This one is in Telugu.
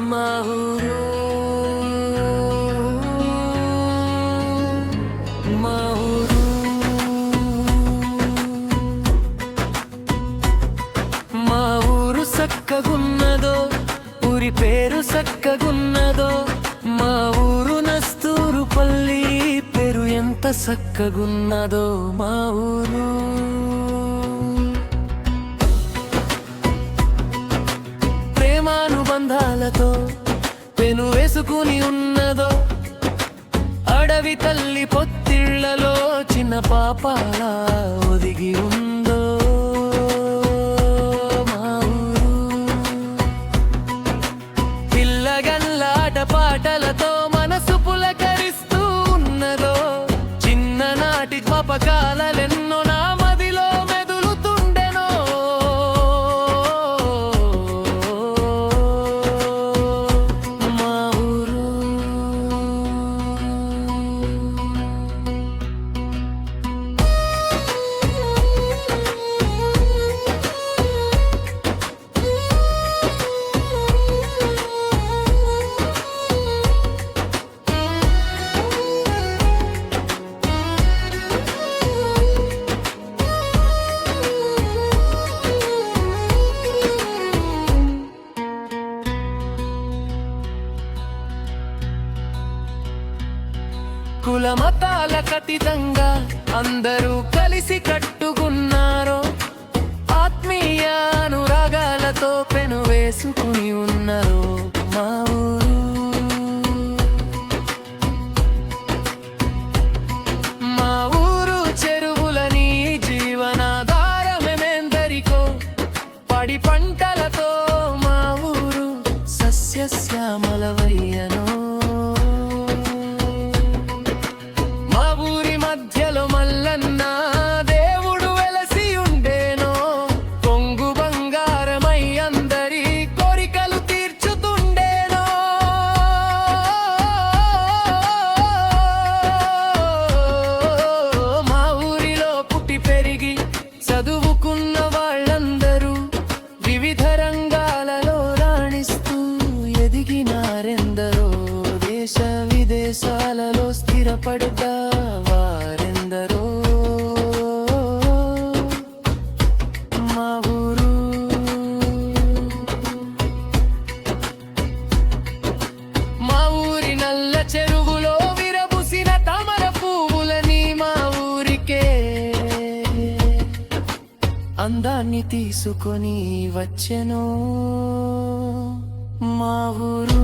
మా ఊరు మా ఊరు మా ఊరు సక్కగున్నదో ఊరి పేరు సక్కగున్నదో మా ఊరు నస్తూరుపల్లి పేరు ఎంత సక్కగున్నదో మా ఊరు ప్రేమానుబంధాలతో పెను వేసుకుని ఉన్నదో అడవి తల్లి పొత్తిళ్లలో చిన్న పాపాల ఒదిగి ఉందో మా ఊరు పిల్లగల్లాట పాటలతో మనసు పులకరిస్తూ ఉన్నదో చిన్ననాటి జ్ఞాపకాలెన్నో నా మదిలో మెదులుతుండెనో మా ఊరు కుల మతాలకతీతంగా అందరూ కలిసి కట్టుకున్నారో ఆత్మీయ అనురాగాలతో పెను వేసుకుని ఉన్నారు మా ఊరు మా ఊరు చెరువులని జీవనాధారమెందరికో పడి పంటలతో మా ఊరు సస్యశ్యామలవయ్యనో చదువుకున్న వాళ్ళందరూ వివిధ రంగాలలో రాణిస్తూ ఎదిగినారెందరో దేశ విదేశాలలో స్థిరపడ్డ వారెందరో మా ఊరు మా ఊరి నల్ల చెరువులో విరబుసిన తామర పువ్వులని మా ఊరికే అందాన్ని తీసుకొని వచ్చెను మా ఊరు